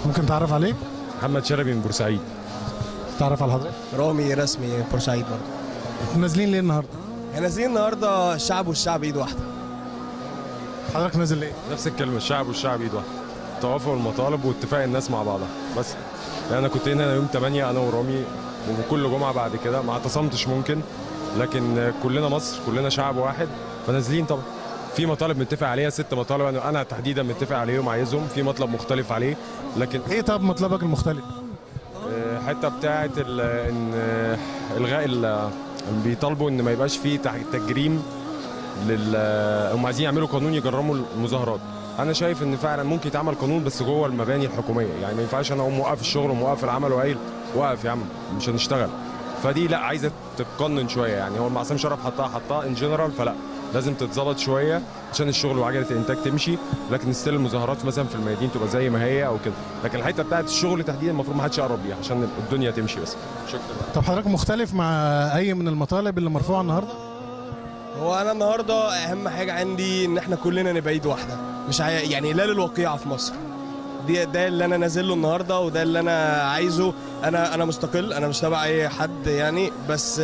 ممكن تعرف عليك؟ محمد شلبي من بورسعيد. تعرف على حضرتك؟ رامي رسمي بورسعيد برضه. نازلين ليه النهارده؟ احنا نازلين النهارده الشعب والشعب ايد واحده. حضرتك نازل ليه؟ نفس الكلمه، الشعب والشعب ايد واحده. توافق المطالب واتفاق الناس مع بعضها بس. يعني انا كنت هنا يوم 8 انا ورامي، وكل جمعه بعد كده ما اعتصمتش ممكن، لكن كلنا مصر، كلنا شعب واحد، فنازلين طبعا. في مطالب متفق عليها 6 مطالب انا تحديدا متفق عليهم عايزهم، في مطلب مختلف عليه لكن ايه طب مطلبك المختلف؟ حته بتاعه ان الغاء بيطالبوا ان ما يبقاش فيه تجريم هم عايزين يعملوا قانون يجرموا المظاهرات. انا شايف ان فعلا ممكن يتعمل قانون بس جوه المباني الحكوميه، يعني ما ينفعش انا اقوم موقف الشغل وموقف العمل وقايل وقف يا عم مش هنشتغل. فدي لا، عايزه تتقنن شويه. يعني هو المعصم شرف حطها ان جنرال، فلا لازم تتظبط شويه عشان الشغل وعجله الانتاج تمشي، لكن ستيل المظاهرات مثلا في الميادين تبقى زي ما هي او كده. لكن الحته بتاعت الشغل تحديدا المفروض ما حدش يقرب ليها عشان الدنيا تمشي بس. شكرا. طب حضرتك مختلف مع اي من المطالب اللي مرفوعه النهارده؟ هو انا النهارده اهم حاجه عندي ان احنا كلنا نبقى ايد واحده، مش يعني لا للوقيعه في مصر. ده اللي انا نازل له النهارده وده اللي انا عايزه. انا مستقل، انا مش تبع اي حد يعني، بس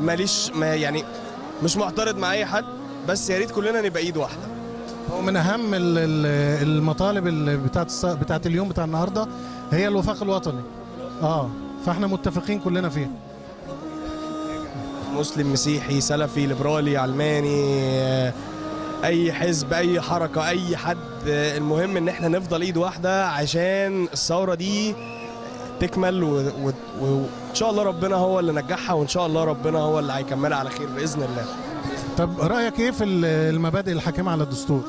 ماليش يعني مش معترض مع اي حد، بس يا ريت كلنا نبقى ايد واحده. هو من اهم المطالب بتاعت اليوم بتاع النهارده هي الوفاق الوطني. فاحنا متفقين كلنا فيها. مسلم مسيحي سلفي ليبرالي علماني، اي حزب اي حركه اي حد، المهم ان احنا نفضل ايد واحده عشان الثوره دي تكمل وان شاء الله ربنا هو اللي نجحها، وان شاء الله ربنا هو اللي هيكملها على خير باذن الله. طب رايك ايه في المبادئ الحاكمه على الدستور؟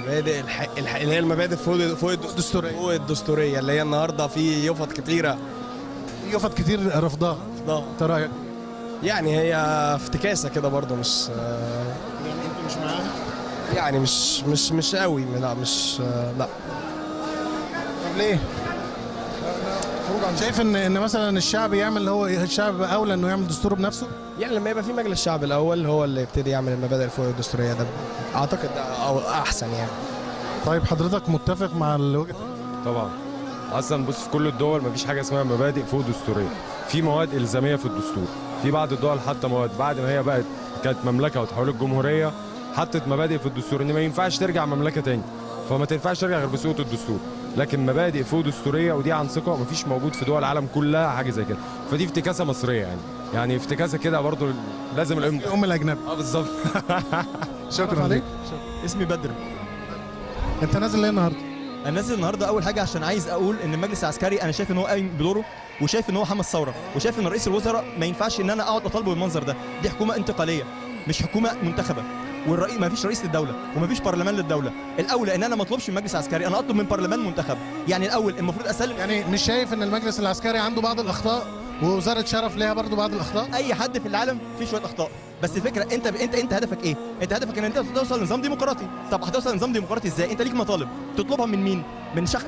مبادئ اللي هي المبادئ فوق الدستوريه اللي هي النهارده في يفط كتيره. يفط كتير رفضها. انت رايك؟ يعني هي افتكاسه كده برضه، مش يعني انت مش معاها؟ يعني مش قوي، لا مش لا. طب ليه؟ شايف ان مثلا الشعب يعمل، هو الشعب اولى انه يعمل دستوره بنفسه؟ يعني لما يبقى في مجلس الشعب الاول هو اللي يبتدي يعمل المبادئ الفوق الدستوريه، ده اعتقد ده احسن يعني. طيب حضرتك متفق مع الوجهه؟ طبعا. اصلا بص، في كل الدول مفيش حاجه اسمها مبادئ فوق دستوريه، في مواد الزاميه في الدستور. في بعض الدول حتى مواد بعد ما هي بقت كانت مملكه وتحولت جمهوريه حطت مبادئ في الدستور ان ما ينفعش ترجع مملكه تاني، فما تنفعش ترجع غير بصوت الدستور. لكن مبادئ فوق دستوريه ودي عن ثقه مفيش موجود في دول العالم كلها حاجه زي كده. فدي افتكاسه مصريه يعني افتكاسه كده برضو لازم الام الاجنبي. بالظبط. شكرا ليك. اسمي بدر. انت نازل ليه النهارده؟ انا نازل النهارده اول حاجه عشان عايز اقول ان المجلس العسكري انا شايف ان هو قايم بدوره، وشايف ان هو حمى الثوره، وشايف ان رئيس الوزراء ما ينفعش ان انا اقعد اطالبه بالمنظر ده. دي حكومه انتقاليه مش حكومه منتخبه، والرئيس ما فيش رئيس للدوله وما فيش برلمان للدوله. الاولى ان انا ما اطلبش من مجلس عسكري، انا اطلب من برلمان منتخب. يعني الاول المفروض اسلم. يعني مش شايف ان المجلس العسكري عنده بعض الاخطاء ووزاره شرف ليها برضو بعض الاخطاء؟ اي حد في العالم فيه شويه اخطاء، بس الفكره انت هدفك ايه؟ انت هدفك ان انت توصل لنظام ديمقراطي. طب هتوصل لنظام ديمقراطي ازاي؟ انت ليك مطالب تطلبها من مين؟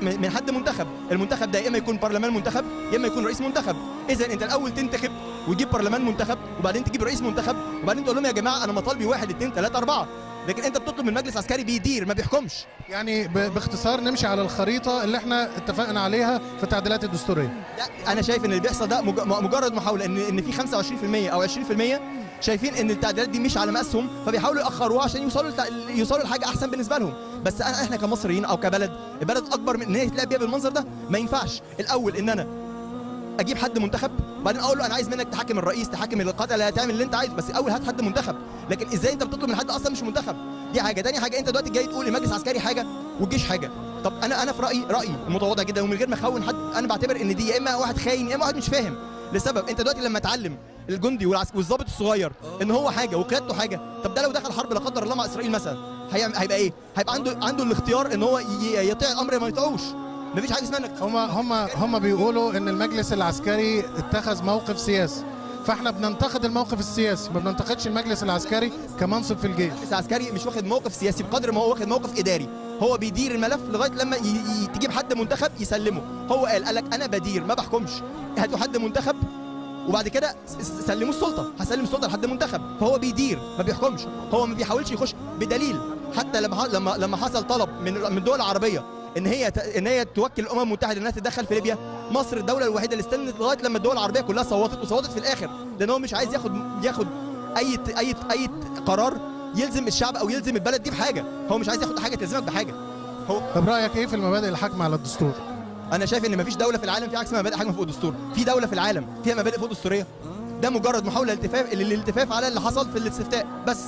من حد منتخب. المنتخب ده يا اما يكون برلمان منتخب يا اما يكون رئيس منتخب. اذا انت الاول تنتخب وتجيب برلمان منتخب وبعدين تجيب رئيس منتخب وبعدين تقول لهم يا جماعه انا مطالبي 1 2 3 4. لكن انت بتطلب من مجلس عسكري بيدير ما بيحكمش. يعني باختصار نمشي على الخريطه اللي احنا اتفقنا عليها في التعديلات الدستوريه. لا انا شايف ان اللي بيحصل ده مجرد محاوله، ان في 25% او 20% شايفين ان التعديلات دي مش على مقاسهم، فبيحاولوا ياخروها عشان يوصلوا لحاجه احسن بالنسبه لهم. بس احنا كمصريين او كبلد، البلد اكبر من ان هي تتلعب بيها بالمنظر ده. ما ينفعش الاول ان انا اجيب حد منتخب وبعدين اقول له انا عايز منك تحاكم الرئيس، تحاكم القاده، تعمل اللي انت عايزه، بس اول هات حد منتخب. لكن ازاي انت بتطلب من حد اصلا مش منتخب؟ دي حاجه. تاني حاجه، انت دلوقتي جاي تقول المجلس العسكري حاجه والجيش حاجه. طب انا في رايي المتواضع جدا ومن غير ما اخون حد، انا بعتبر ان دي يا اما واحد خاين يا اما واحد مش فاهم. لسبب انت دلوقتي لما تعلم الجندي والضابط الصغير ان هو حاجه وقيادته حاجه، طب ده لو دخل حرب لا قدر الله مع اسرائيل مثلا هيبقى ايه؟ هيبقى عنده الاختيار ان هو يطيع الامر ما يطيعوش. مفيش حاجه اسمها انك هم بيقولوا ان المجلس العسكري اتخذ موقف سياسي، فاحنا بننتقد الموقف السياسي، ما بننتقدش المجلس العسكري كمنصب في الجيش. المجلس العسكري مش واخد موقف سياسي بقدر ما هو واخد موقف اداري. هو بيدير الملف لغايه لما تجيب حد منتخب يسلمه. هو قال لك انا بدير ما بحكمش، هاتوا حد منتخب وبعد كده سلموا السلطه، هسلم السلطه لحد منتخب. فهو بيدير ما بيحكمش، هو ما بيحاولش يخش. بدليل حتى لما حصل طلب من الدول العربيه ان هي توكل الامم المتحده انها تتدخل في ليبيا. مصر الدوله الوحيده اللي استنت لغايه لما الدول العربيه كلها صوتت في الاخر، لان هو مش عايز ياخد اي قرار يلزم الشعب او يلزم البلد دي بحاجه. هو مش عايز ياخد حاجه تلزمك بحاجه. طب رايك ايه في المبادئ الحاكمه على الدستور؟ انا شايف ان مفيش دوله في العالم فيها حاجه اسمها مبادئ حاكمه فوق الدستور. في دوله في العالم فيها مبادئ فوق دستوريه؟ ده مجرد محاوله للالتفاف على اللي حصل في الاستفتاء بس.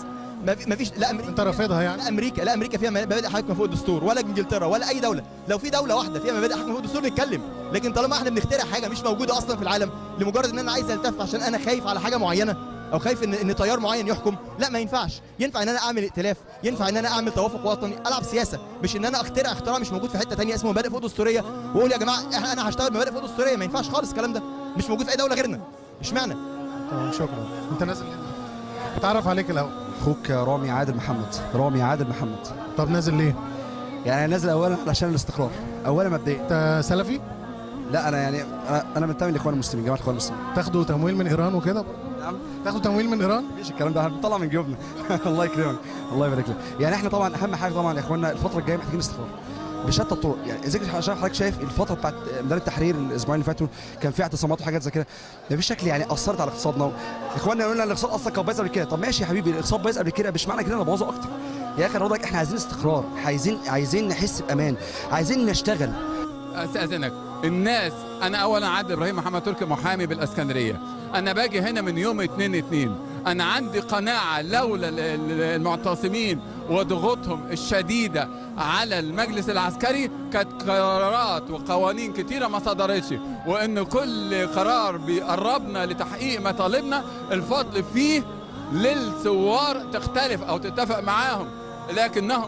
مفيش. لا انت رافضها يعني؟ لا امريكا فيها مبادئ حاكمه فوق الدستور، ولا انجلترا ولا اي دوله. لو في دوله واحده فيها مبادئ حاكمه فوق الدستور نتكلم، لكن طالما احنا بنخترع حاجه مش موجوده اصلا في العالم لمجرد ان انا عايز التف عشان انا خايف على حاجه معينه او خايف ان تيار معين يحكم، لا ما ينفعش. ينفع ان انا اعمل ائتلاف، ينفع ان انا اعمل توافق وطني، العب سياسه، مش ان انا اختراع مش موجود في حته ثانيه اسمه مبادئ فوق دستوريه واقول يا جماعه انا هشتغل مبادئ فوق دستوريه. ما ينفعش خالص الكلام ده، مش موجود في اي دوله غيرنا. اشمعنى؟ تمام شكرا. انت نازل ليه؟ اتعرف عليك الاول. اخوك رامي عادل محمد. طب نازل ليه؟ يعني انا نازل اولا علشان الاستقرار، اولا مبدئيا. انت سلفي؟ لا انا منتمي لاخوان المسلمين، جماعه الاخوان المسلمين. تاخدوا تمويل من ايران وكده؟ نعم. تاخدوا تمويل من ايران؟ مفيش الكلام ده، احنا بنطلع من جيوبنا. الله يكرمك، الله يبارك لك. يعني احنا طبعا اهم حاجه طبعا يا اخواننا الفتره الجايه محتاجين استقرار بشتى الطرق. يعني اذا عشان حضرتك شايف الفتره بتاعت ميدان التحرير الاسبوعين اللي فاتوا كان في اعتصامات وحاجات زي كده، مفيش شكل يعني اثرت على اقتصادنا. اخواننا يقولوا لنا الاقتصاد اصلا كان بايظ قبل كده. طب ماشي يا حبيبي، الاقتصاد بايظ قبل كده مش معنى كده نبوظه اكتر. يا اخي حضرتك احنا عايزين استقرار، عايزين نحس بامان، عايزين نشتغل. استاذنك الناس، انا اولا عادل ابراهيم محمد تركي محامي بالاسكندريه. انا باجي هنا من يوم 2/2. انا عندي قناعه لولا المعتصمين وضغوطهم الشديده على المجلس العسكري كانت قرارات وقوانين كتيره ما صدرتش، وان كل قرار بيقربنا لتحقيق مطالبنا الفضل فيه للثوار تختلف او تتفق معاهم، لكنهم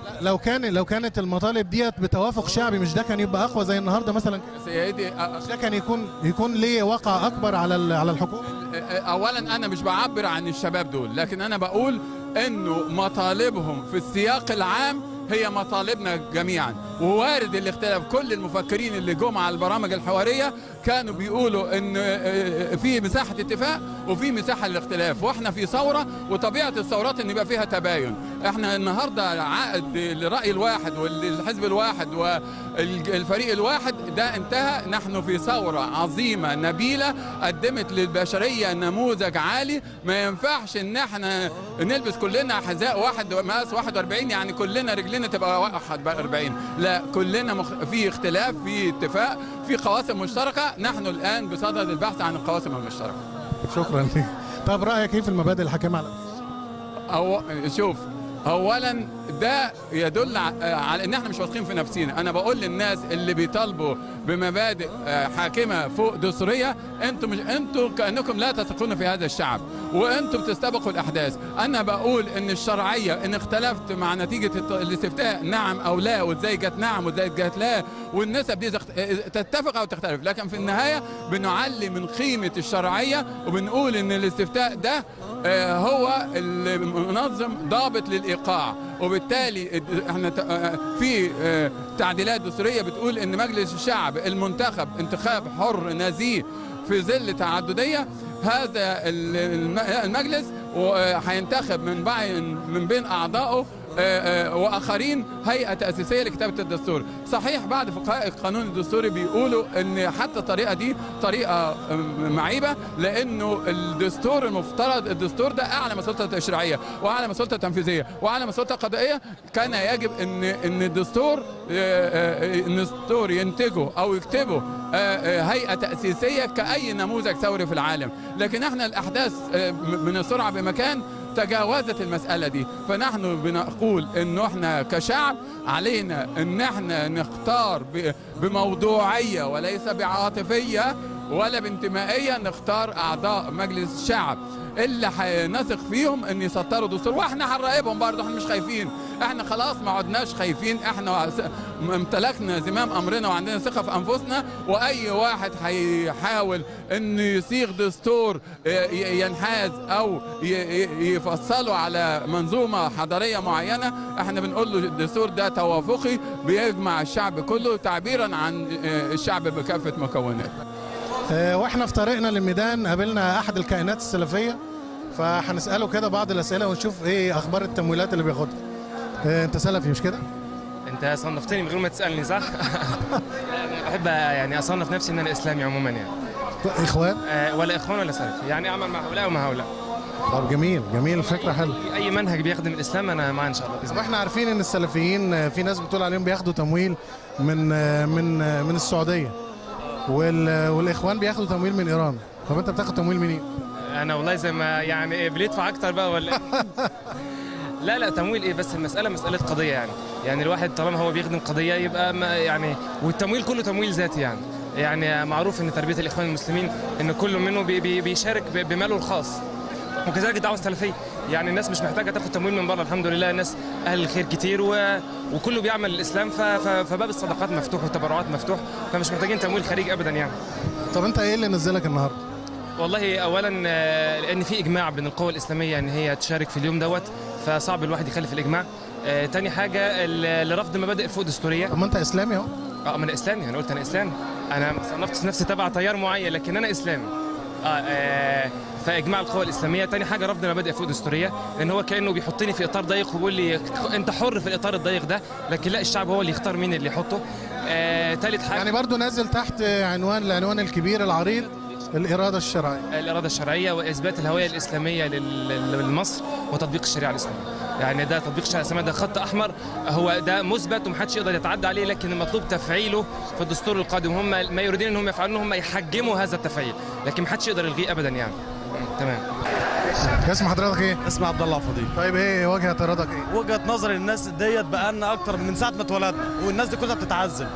لو كانت المطالب ديت بتوافق شعبي مش ده كان يبقى اقوى زي النهارده مثلا؟ سيدي مش ده كان يكون ليه وقع اكبر على الحكومه؟ اولا انا مش بعبر عن الشباب دول، لكن انا بقول انه مطالبهم في السياق العام هي مطالبنا جميعا، ووارد الاختلاف. كل المفكرين اللي جم على البرامج الحواريه كانوا بيقولوا ان في مساحه اتفاق وفي مساحه للاختلاف، واحنا في ثوره وطبيعه الثورات ان يبقى فيها تباين. احنا النهارده عقد الراي الواحد والحزب الواحد والفريق الواحد ده انتهى. نحن في ثوره عظيمه نبيله قدمت للبشريه نموذج عالي. ما ينفعش ان احنا نلبس كلنا حذاء واحد مقاس 41، يعني كلنا رجلنا تبقى 41. لا، كلنا في اختلاف، في اتفاق، في قواسم مشتركه. نحن الان بصدد البحث عن القواسم المشتركه. شكرا لك. طب رايك ايه في المبادئ الحاكمه على شوف، اولا ده يدل على ان احنا مش واثقين في نفسينا. انا بقول للناس اللي بيطالبوا بمبادئ حاكمه فوق دستوريه، انتوا كانكم لا تثقون في هذا الشعب، وانتوا بتستبقوا الاحداث. انا بقول ان الشرعيه ان اختلفت مع نتيجه الاستفتاء نعم او لا، وازاي جت نعم وازاي جت لا، والنسب دي تتفق او تختلف، لكن في النهايه بنعلي من قيمه الشرعيه وبنقول ان الاستفتاء ده هو المنظم ضابط للايقاع. وبالتالي احنا في تعديلات دستوريه بتقول ان مجلس الشعب المنتخب انتخاب حر نزيه في ظل تعدديه. هذا المجلس هينتخب من بين اعضائه واخرين هيئه تاسيسيه لكتابه الدستور. صحيح بعض فقهاء القانون الدستوري بيقولوا ان حتى الطريقه دي طريقه معيبه، لانه الدستور المفترض الدستور ده اعلى من السلطه التشريعيه واعلى من السلطه التنفيذيه واعلى من السلطه القضائيه. كان يجب ان الدستور ينتجه او يكتبه هيئه تاسيسيه كاي نموذج ثوري في العالم. لكن احنا الاحداث من السرعه بمكان تجاوزت المسألة دي، فنحن بنقول انه احنا كشعب علينا ان احنا نختار بموضوعية وليس بعاطفية ولا بانتمائية، نختار اعضاء مجلس الشعب اللي هنثق فيهم ان يسطروا دستور، واحنا هنراقبهم برضه. احنا مش خايفين، احنا خلاص ما عدناش خايفين، احنا امتلكنا زمام امرنا وعندنا ثقه في انفسنا. واي واحد هيحاول انه يصيغ دستور ينحاز او يفصله على منظومه حضاريه معينه، احنا بنقول له الدستور ده توافقي بيجمع الشعب كله تعبيرا عن الشعب بكافه مكوناته. واحنا في طريقنا للميدان قابلنا احد الكائنات السلفيه، فهنساله كده بعض الاسئله ونشوف ايه اخبار التمويلات اللي بياخدها. انت سلفي مش كده؟ انت صنفتني من غير ما تسالني صح؟ انا بحب يعني اصنف نفسي ان انا اسلامي عموما يعني. اخوان؟ ولا اخوان ولا سلفي، يعني اعمل مع هؤلاء ومع هؤلاء. طب جميل جميل، فكره حلوه. اي منهج بيخدم الاسلام انا معاه ان شاء الله باذن طب الله. احنا عارفين ان السلفيين في ناس بتقول عليهم بياخدوا تمويل من السعوديه، والاخوان بياخدوا تمويل من ايران. طب انت بتاخد تمويل منين؟ انا والله زي ما يعني بندفع اكتر بقى ولا إيه؟ لا تمويل ايه، بس المساله مساله قضيه يعني الواحد طالما هو بيخدم قضيه يبقى ما يعني، والتمويل كله تمويل ذاتي يعني معروف ان تربيه الاخوان المسلمين ان كل منه بيشارك بماله الخاص، وكذلك الدعوه السلفيه. يعني الناس مش محتاجه تاخد تمويل من بره، الحمد لله الناس اهل الخير كتير وكله بيعمل الاسلام، فباب الصدقات مفتوح والتبرعات مفتوح، فمش محتاجين تمويل خارجي ابدا يعني. طب انت ايه اللي نزلك النهارده؟ والله اولا لان في اجماع بين القوى الاسلاميه ان هي تشارك في اليوم دوت، فصعب الواحد يخالف الاجماع. تاني حاجه لرفض مبادئ فوق دستوريه. طب ما انت اسلامي اهو. ما انا اسلامي، انا قلت انا اسلامي، انا ما صنفتش نفسي تبع تيار معين لكن انا اسلامي. فاجماع القوى الاسلاميه. تاني حاجه رفض مبادئ فوق دستوريه، لان هو كانه بيحطني في اطار ضيق وبيقول لي انت حر في الاطار الضيق ده، لكن لا، الشعب هو اللي يختار مين اللي يحطه. تالت حاجه يعني برضو نازل تحت العنوان الكبير العريض، الإرادة الشرعية. الإرادة الشرعية وإثبات الهوية الإسلامية لمصر وتطبيق الشريعة الإسلامية. يعني ده تطبيق الشريعة الإسلامية، ده خط أحمر، هو ده مثبت ومحدش يقدر يتعدى عليه، لكن المطلوب تفعيله في الدستور القادم. هم ما يريدون أنهم يفعلون، هم يحجموا هذا التفعيل، لكن محدش يقدر يلغيه أبدا يعني. تمام. اسم حضرتك إيه؟ اسمي عبد الله فضيل. طيب إيه وجهة إرادتك إيه؟ وجهة نظري الناس ديت بقالنا أكتر من ساعة ما اتولدنا، والناس دي كلها بتتعذب.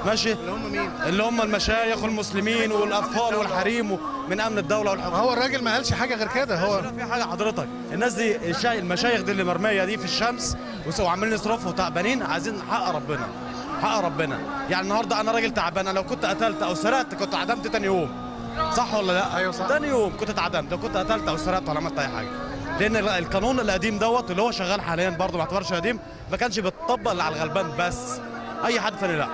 ماشي؟ اللي هم مين؟ اللي هم المشايخ والمسلمين والاطفال والحريم من امن الدوله والحكومه. هو الراجل ما قالش حاجه غير كده. هو في حاجه حضرتك، الناس دي المشايخ دي اللي مرميه دي في الشمس وعمالين يصرفوا تعبانين، عايزين حق ربنا، حق ربنا. يعني النهارده انا راجل تعبان، انا لو كنت قتلت او سرقت كنت عدمت تاني يوم، صح ولا لا؟ ايوه صح. تاني يوم كنت اتعدمت لو كنت قتلت او سرقت ولا عملت اي حاجه، لان القانون القديم دوت اللي هو شغال حاليا برضه ما اعتبرش قديم، ما كانش بيتطبق اللي على الغلبان بس، اي حد ثاني لا.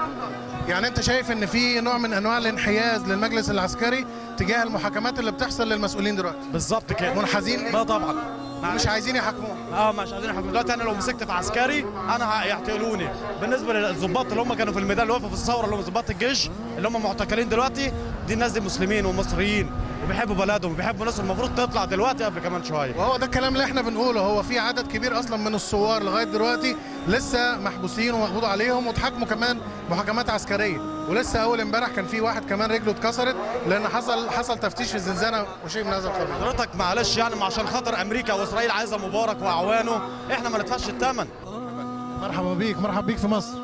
يعني انت شايف ان في نوع من انواع الانحياز للمجلس العسكري تجاه المحاكمات اللي بتحصل للمسؤولين دلوقتي؟ بالظبط كده. منحازين ليه؟ لا طبعا. مش عايزين يحاكموهم. مش عايزين يحكموا. دلوقتي انا لو مسكت في عسكري انا هيعتقلوني. بالنسبه للظباط اللي هم كانوا في الميدان اللي وقفوا في الثوره، اللي هم ظباط الجيش اللي هم معتقلين دلوقتي، دي الناس دي مسلمين ومصريين وبيحبوا بلدهم وبيحبوا ناس، المفروض تطلع دلوقتي قبل كمان شويه. وهو ده الكلام اللي احنا بنقوله. هو في عدد كبير اصلا من الثوار لغايه دلوقتي لسه محبوسين ومقبوض عليهم واتحاكموا كمان محاكمات عسكريه، ولسه اول امبارح كان في واحد كمان رجله اتكسرت لان حصل تفتيش في الزنزانه وشيء من هذا القبيل. حضرتك معلش يعني عشان خاطر امريكا واسرائيل عايزه مبارك واعوانه، احنا ما ندفعش الثمن. مرحبا بيك، مرحبا بيك في مصر.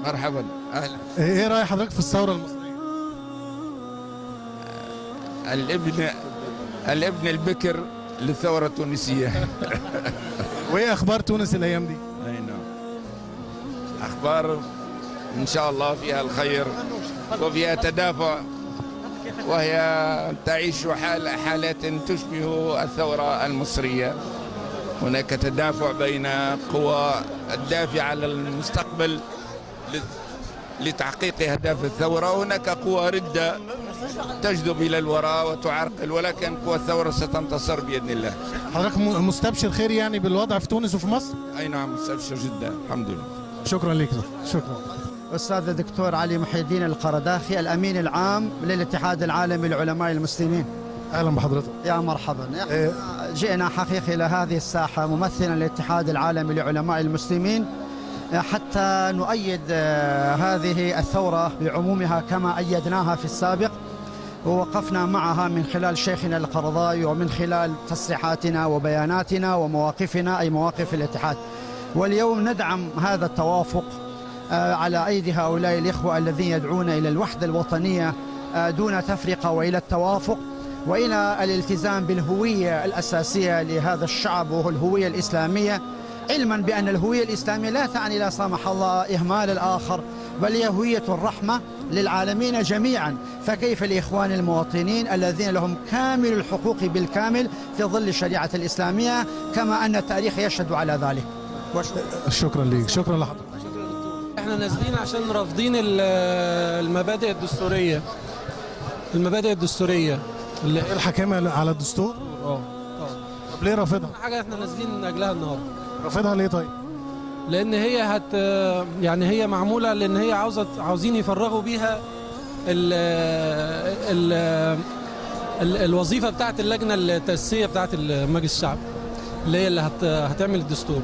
مرحبا، اهلا. ايه راي حضرتك في الثوره المصريه؟ الابن البكر للثوره التونسيه. وايه اخبار تونس الايام دي؟ اي نعم، اخبار ان شاء الله فيها الخير وفيها تدافع، وهي تعيش حالات تشبه الثوره المصريه. هناك تدافع بين قوى الدافع على المستقبل لتحقيق أهداف الثورة، وهناك قوى ردة تجذب إلى الوراء وتعرقل، ولكن قوى الثورة ستنتصر بإذن الله. حضرتك مستبشر خير يعني بالوضع في تونس وفي مصر؟ أي نعم، مستبشر جدا الحمد لله. شكرا لك. شكرا. أستاذ الدكتور علي محي الدين القرداخي، الأمين العام للاتحاد العالمي للعلماء المسلمين. أهلا بحضرتك. يا مرحبا. جئنا حقيقي إلى هذه الساحة ممثلا للاتحاد العالمي لعلماء المسلمين حتى نؤيد هذه الثورة بعمومها كما أيدناها في السابق، ووقفنا معها من خلال شيخنا القرضاوي ومن خلال تصريحاتنا وبياناتنا ومواقفنا أي مواقف الاتحاد. واليوم ندعم هذا التوافق على أيدي هؤلاء الإخوة الذين يدعون إلى الوحدة الوطنية دون تفرقة، وإلى التوافق وإلى الالتزام بالهوية الأساسية لهذا الشعب وهو الهوية الإسلامية، علما بأن الهوية الإسلامية لا تعني لا سمح الله إهمال الآخر، بل هي هوية الرحمة للعالمين جميعا. فكيف الإخوان المواطنين الذين لهم كامل الحقوق بالكامل في ظل الشريعة الإسلامية، كما أن التاريخ يشهد على ذلك. شكرا لك. شكرا لحضرتك. احنا نازلين عشان رافضين المبادئ الدستورية، المبادئ الدستورية اللي الحكامة على الدستور. طب ليه رافضها؟ حاجة احنا نازلين من أجلها النهارده. رافضها ليه طيب؟ لان هي يعني هي معموله لان هي عاوزين يفرغوا بيها الوظيفه بتاعت اللجنه التاسيسيه بتاعت مجلس الشعب اللي هي اللي هتعمل الدستور.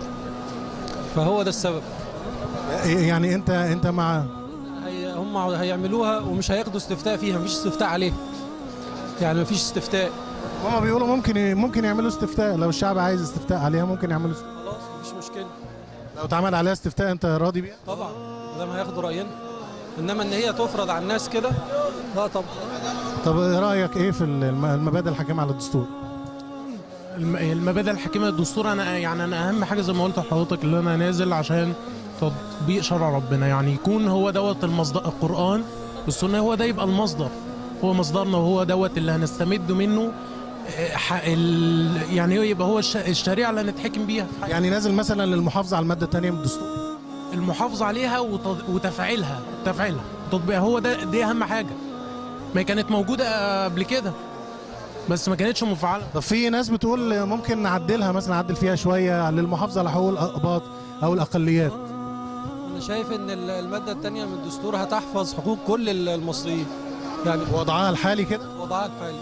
فهو ده السبب. يعني انت مع هم هيعملوها ومش هياخدوا استفتاء فيها، مفيش استفتاء عليها، يعني مفيش استفتاء. هما بيقولوا ممكن يعملوا استفتاء، لو الشعب عايز استفتاء عليها ممكن يعملوا استفتاء. خلاص مفيش مشكله. لو اتعمل عليها استفتاء انت راضي بيها؟ طبعا ما هياخدوا راينا، انما ان هي تفرض على الناس كده لا طبعا. طب رايك ايه في المبادئ الحاكمه على الدستور؟ المبادئ الحاكمه للدستور، انا اهم حاجه زي ما قلت لحضرتك اللي انا نازل عشان تطبيق شرع ربنا، يعني يكون هو دوت المصدر، القرآن والسنة هو ده يبقى المصدر، هو مصدرنا وهو دوت اللي هنستمد منه، يعني يبقى هو الشريعة اللي هنتحكم بيها. يعني نازل مثلا للمحافظة على المادة الثانية من الدستور، المحافظة عليها وتفعيلها تطبيقها، هو دي أهم حاجة. ما كانت موجودة قبل كده بس ما كانتش مفعلة. طب في ناس بتقول ممكن نعدلها، مثلا نعدل فيها شوية للمحافظة على حقوق الأقباط أو الأقليات. أنا شايف إن المادة الثانية من الدستور هتحفظ حقوق كل المصريين، يعني وضعها الحالي كده؟ وضعها الحالي،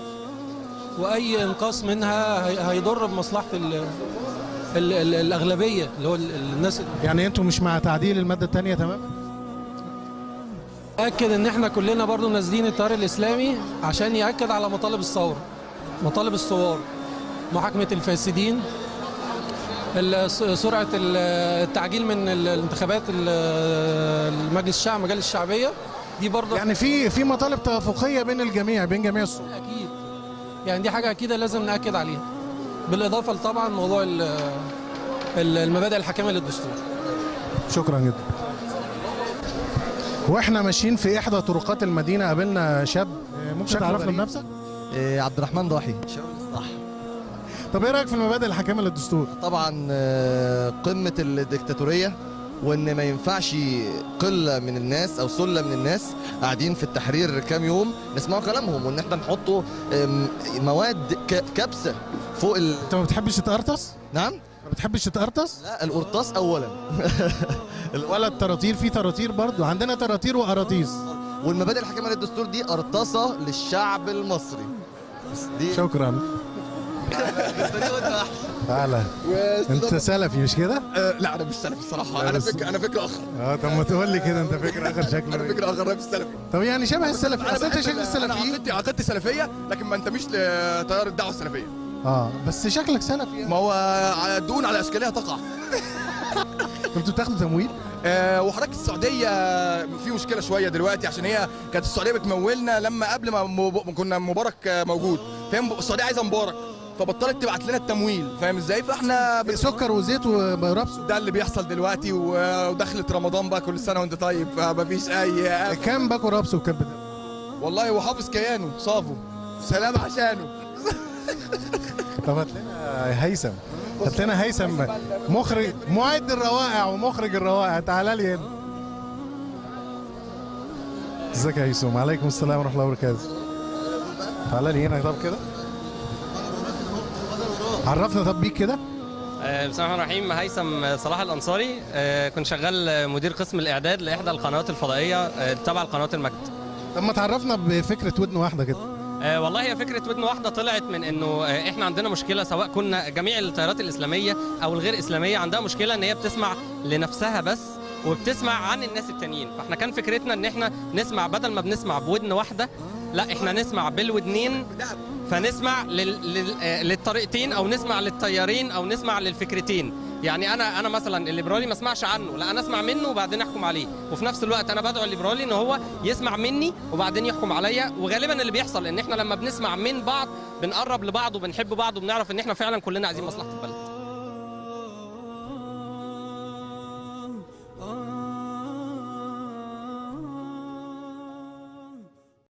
وأي إنقاص منها هيضر بمصلحة الأغلبية اللي هو الناس. يعني أنتم مش مع تعديل المادة الثانية تماما؟ أكد إن إحنا كلنا برضو نازلين التيار الإسلامي عشان يأكد على مطالب الثورة، مطالب الثوار، محاكمة الفاسدين، سرعة التعجيل من الانتخابات المجلس الشعب، مجالس الشعبية دي برضه. يعني في مطالب توافقية بين الجميع، بين جميع الصوت. أكيد، يعني دي حاجة أكيدة لازم نأكد عليها، بالإضافة لطبعا موضوع المبادئ الحاكمة للدستور. شكرا جدا. واحنا ماشيين في إحدى طرقات المدينة قابلنا شاب، ممكن تعرفنا بنفسك؟ عبد الرحمن ضاحي. صح. طب ايه رايك في المبادئ الحاكمه للدستور؟ طبعا قمه الديكتاتوريه، وان ما ينفعش قله من الناس او سله من الناس قاعدين في التحرير كام يوم نسمعوا كلامهم، وان احنا نحطوا مواد كبسه فوق انت ما بتحبش تتقرطس؟ نعم؟ ما بتحبش تتقرطس؟ لا، القرطاس اولا. ولا التراتير، في تراتير برضو، عندنا تراتير وقراطيس. والمبادئ الحاكمه للدستور دي قرطاسه للشعب المصري. شكرا. تعالى. انت سلفي مش كده؟ لا انا مش سلفي الصراحه، انا فكر اخر. طب ما تقول لي كده، انت فكر اخر شكله. انا فكر اخر، انا مش سلفي. طب يعني شبه السلفي، اصل انت شكل السلفيين. انا عقيدتي سلفيه، لكن ما انتميش لتيار الدعوه السلفيه. بس شكلك سلفي. ما هو دون على اشكالها تقع. انتوا بتاخدوا تمويل؟ وحضرتك السعوديه في مشكله شويه دلوقتي، عشان هي كانت السعوديه بتمولنا لما قبل ما كنا مبارك موجود، فاهم؟ السعوديه عايزه مبارك فبطلت تبعت لنا التمويل، فاهم ازاي؟ فاحنا سكر وزيت وربس. ده اللي بيحصل دلوقتي، ودخلت رمضان بقى، كل سنه وانت طيب، فمفيش اي. كام باكو ربس وكبد؟ والله هو حافظ كيانه صافو، سلام عشانه. طب هات لنا هيثم، هات لنا هيثم مخرج، معد الروائع ومخرج الروائع، تعالى لي هنا. ازيك يا هيثم؟ وعليكم السلام ورحمه الله وبركاته. تعالى لي هنا. طب كده عرفنا، طب بيك كده. بسم الله الرحمن الرحيم. هيثم صلاح الأنصاري، كنت شغال مدير قسم الإعداد لإحدى القنوات الفضائية تبع القنوات المجد. طب ما تعرفنا بفكرة ودن واحدة كده. والله هي فكرة ودن واحدة طلعت من إنه إحنا عندنا مشكلة، سواء كنا جميع التيارات الإسلامية أو الغير إسلامية عندها مشكلة إن هي بتسمع لنفسها بس وبتسمع عن الناس التانيين. فإحنا كان فكرتنا إن إحنا نسمع، بدل ما بنسمع بودن واحدة، لا إحنا نسمع بالودنين، فنسمع للطريقتين، او نسمع للتيارين، او نسمع للفكرتين. يعني انا مثلا الليبرالي ما اسمعش عنه، لا انا اسمع منه وبعدين احكم عليه، وفي نفس الوقت انا بدعو الليبرالي ان هو يسمع مني وبعدين يحكم عليا. وغالبا اللي بيحصل ان احنا لما بنسمع من بعض بنقرب لبعض وبنحب بعض وبنعرف ان احنا فعلا كلنا عايزين مصلحه البلد.